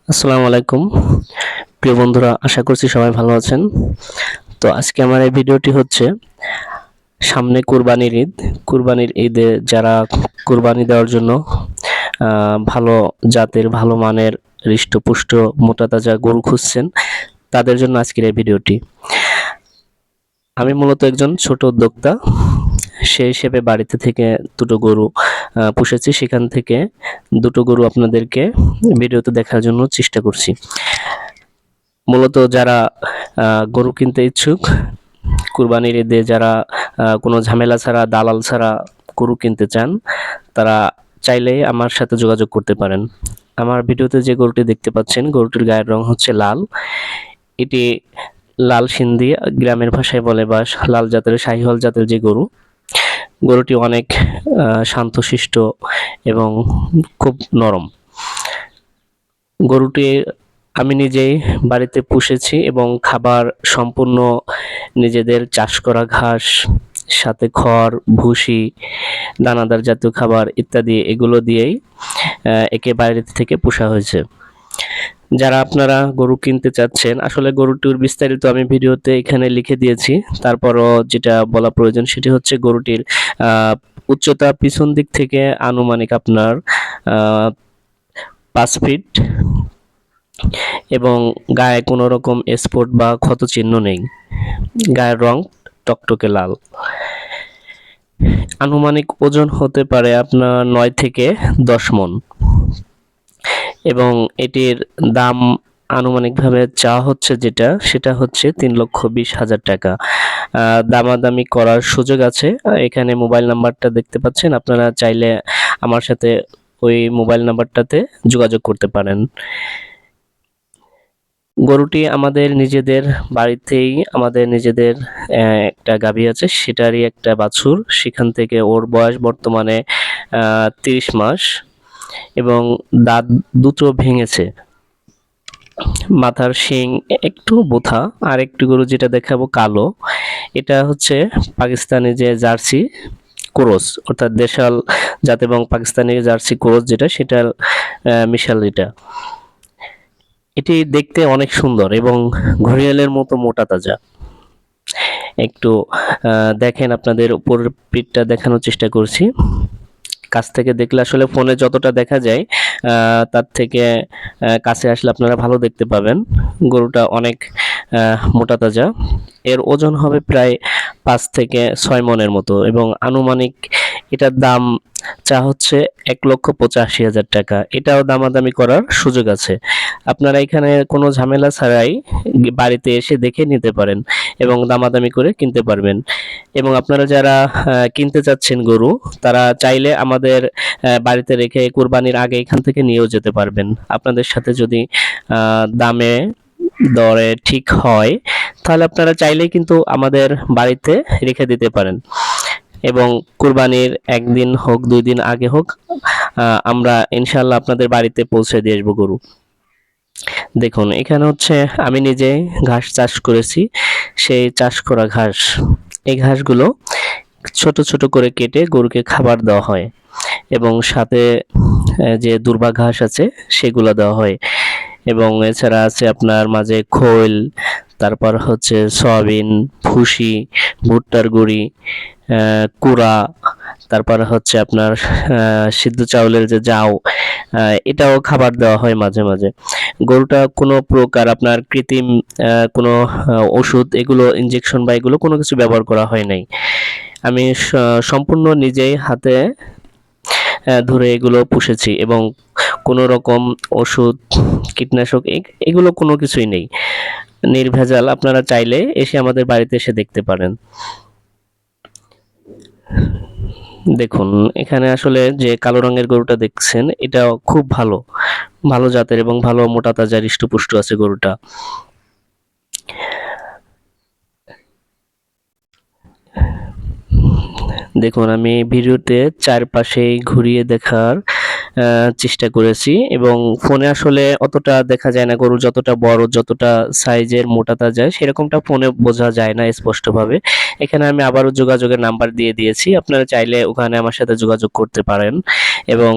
আসসালামু আলাইকুম প্রিয় বন্ধুরা, আশা করছি সবাই ভালো আছেন। তো আজকে আমার এই ভিডিওটি হচ্ছে সামনে কুরবানির ঈদ। কুরবানির ঈদে যারা কুরবানি দেওয়ার জন্য ভালো জাতের, ভালো মানের, হৃষ্টপুষ্ট, মোটা তাজা গরু খুঁজছেন, তাদের জন্য আজকের এই ভিডিওটি। আমি মূলত একজন ছোট উদ্যোক্তা। সেই হিসেবে বাড়িতে থেকে দুটো গরু পুষেছি। সেখান থেকে দুটো গরু আপনাদেরকে ভিডিওতে দেখার জন্য চেষ্টা করছি। মূলত যারা গরু কিনতে ইচ্ছুক, কুরবানির ঈদে যারা কোনো ঝামেলা ছাড়া, দালাল ছাড়া গরু কিনতে চান, তারা চাইলেই আমার সাথে যোগাযোগ করতে পারেন। আমার ভিডিওতে যে গরুটি দেখতে পাচ্ছেন, গরুটির গায়ের রং হচ্ছে লাল। এটি লাল সিন্ধি, গ্রামের ভাষায় বলে, বা লাল জাতের, শাহিওয়াল জাতের যে গরু। গরুটি অনেক শান্তশিষ্ট এবং খুব নরম। গরুটি আমি নিজেই বাড়িতে পুষেছি এবং খাবার সম্পূর্ণ নিজেদের চাষ করা ঘাস, সাথে খড়, ভুসি, দানাদার জাতীয় খাবার ইত্যাদি, এগুলো দিয়েই একে বাইরে থেকে পোষা হয়েছে। যারা আপনারা গরু কিনতে চাচ্ছেন, আসলে গরুটির বিস্তারিত আমি ভিডিওতে এখানে লিখে দিয়েছি। তারপরও যেটা বলা প্রয়োজন সেটি হচ্ছে গরুটির উচ্চতা পিছন দিক থেকে আনুমানিক আপনার 5 ফিট, এবং গায়ে কোনো রকম স্পট বা ক্ষত চিহ্ন নেই। গায়ের রং টকটকে লাল। আনুমানিক ওজন হতে পারে আপনার 9 থেকে 10 মণ, এবং এটির দাম আনুমানিকভাবে চা হচ্ছে যেটা, সেটা হচ্ছে 3,20,000 টাকা। দামাদামি করার সুযোগ আছে। এখানে মোবাইল নাম্বারটা দেখতে পাচ্ছেন, আপনারা চাইলে আমার সাথে ওই মোবাইল নাম্বারটাতে যোগাযোগ করতে পারেন। গরুটি আমাদের নিজেদের বাড়িতেই, আমাদের নিজেদের একটা গাভী আছে, সেটারই একটা বাছুর। সেখান থেকে ওর বয়স বর্তমানে 30 মাস, এবং দাঁত দুটো ভেঙেছে। মাথার শিং একটু বোথা। আর একটি গরু যেটা দেখাবো কালো, এটা হচ্ছে পাকিস্তানি যে জার্সি ক্রস, অর্থাৎ দেশাল জাত এবং পাকিস্তানি জার্সি ক্রস যেটা, সেটার মিশাল এটা। এটি দেখতে অনেক সুন্দর এবং ঘড়িয়ালের মতো মোটা তাজা। একটু দেখেন, আপনাদের উপর পিঠটা দেখানোর চেষ্টা করছি। কাছ থেকে দেখলে আসলে ফোনে যতটা দেখা যায় তার থেকে কাছে আসলে আপনারা ভালো দেখতে পাবেন। গরুটা অনেক মোটা তাজা। এর ওজন হবে প্রায় 5 থেকে 6 মণের মতো, এবং আনুমানিক এটার দাম চা হচ্ছে 1,85,000 টাকা। এটাও দামাদামি করার সুযোগ আছে। আপনারা এখানে কোনো ঝামেলা ছাড়াই বাড়িতে এসে দেখে নিতে পারেন এবং দামাদামি করে কিনতে পারবেন। এবং আপনারা যারা কিনতে চাচ্ছেন গরু, তারা চাইলে আমাদের বাড়িতে রেখে কুরবানির আগে এখান থেকে নিয়েও যেতে পারবেন। আপনাদের সাথে যদি দামে দরে ঠিক হয়, তাহলে আপনারা চাইলেই কিন্তু আমাদের বাড়িতে রেখে দিতে পারেন, এবং কুরবানির 1 দিন হোক 2 দিন আগে হোক, আমরা ইনশাল্লাহ আপনাদের বাড়িতে পৌঁছে দিয়ে আসবো গরু। দেখুন, এখানে হচ্ছে আমি নিজে ঘাস চাষ করেছি। সেই চাষ করা ঘাস, এই ঘাসগুলো ছোট ছোট করে কেটে গরুকে খাবার দেওয়া হয়, এবং সাথে যে দুর্বা ঘাস আছে সেগুলো দেওয়া হয়। এবং এছাড়া আছে আপনার মাঝে খৈল, তারপর হচ্ছে সয়াবিন, ভুসি, ভুট্টার গুঁড়ি, কুড়া, তারপর হচ্ছে আপনার সিদ্ধ চাউলের যে জাউ, এটাও খাবার দেওয়া হয় মাঝে মাঝে। গরুটা কোনো প্রকার আপনার কৃত্রিম কোনো ওষুধ, এগুলো ইনজেকশন বা এগুলো কোনো কিছু ব্যবহার করা হয় নাই। আমি সম্পূর্ণ নিজেই হাতে ধরে এগুলো পুষেছি, এবং কোনো রকম ওষুধ, কীটনাশক এগুলো কোনো কিছুই নেই। নির্ভেজাল। আপনারা চাইলে এসে আমাদের বাড়িতে এসে দেখতে পারেন। দেখুন, এখানে আসলে যে কালো রঙের গরুটা দেখছেন, এটা খুব ভালো, ভালো জাতের এবং ভালো মোটা তাজা হৃষ্টপুষ্ট আছে গরুটা। দেখুন, আমি ভিডিওতে চারপাশে ঘুরিয়ে দেখার চেষ্টা করেছি এবং ফোনে আসলে অতটা দেখা যায় না, গরু যতটা বড়, যতটা সাইজের মোটাতা যায় সেরকমটা ফোনে বোঝা যায় না স্পষ্টভাবে। এখানে আমি আবারও যোগাযোগের নাম্বার দিয়ে দিয়েছি। আপনারা চাইলে ওখানে আমার সাথে যোগাযোগ করতে পারেন এবং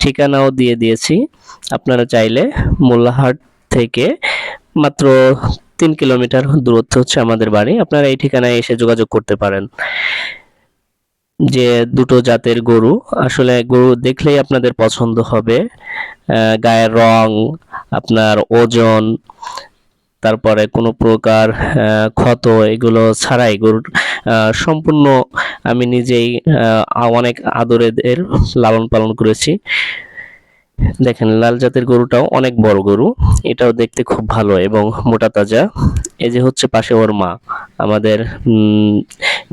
ঠিকানাও দিয়ে দিয়েছি। আপনারা চাইলে মোল্লাহাট থেকে মাত্র ৩ কিলোমিটার দূরত্ব হচ্ছে আমাদের বাড়ি। আপনারা এই ঠিকানায় এসে যোগাযোগ করতে পারেন। যে দুটো জাতের গরু, আসলে গরু দেখলেই আপনাদের পছন্দ হবে। গায়ের রং, আপনার ওজন, তারপরে কোনো প্রকার ক্ষত এগুলো ছাড়াই গরুর সম্পূর্ণ আমি নিজেই অনেক আদরে এদের লালন পালন করেছি। দেখেন লাল জাতের গরুটাও অনেক বড় গরু, এটাও দেখতে খুব ভালো এবং মোটা তাজা। এই যে হচ্ছে পাশে ওর মা, আমাদের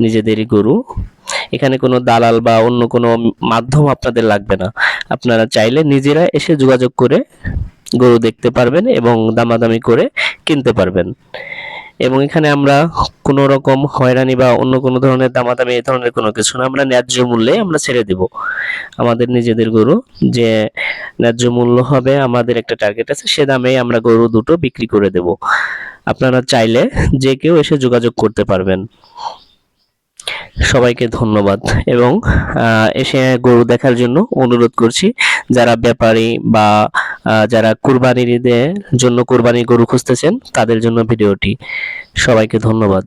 নিজেদেরই গরু। এখানে কোনো দালাল বা অন্য কোনো মাধ্যম আপনাদের লাগবে না। আপনারা চাইলে নিজেরা এসে যোগাযোগ করে গরু দেখতে পারবেন এবং দামাদামি করে কিনতে পারবেন। এবং এখানে আমরা কোনো রকম হয়রানি বা অন্য কোনো ধরনের দামাদামি এই ধরনের কোনো কিছু না, আমরা ন্যায্য মূল্যে আমরা ছেড়ে দিব আমাদের নিজেদের গরু। যে ন্যায্য মূল্য হবে আমাদের একটা টার্গেট আছে, সে দামেই আমরা গরু দুটো বিক্রি করে দেব। আপনারা চাইলে যে কেউ এসে যোগাযোগ করতে পারবেন। সবাইকে ধন্যবাদ এবং এসে গরু দেখার জন্য অনুরোধ করছি। যারা ব্যাপারী বা যারা কুরবানির ঈদের জন্য কুরবানির গরু খুঁজতেছেন তাদের জন্য ভিডিওটি। সবাইকে ধন্যবাদ।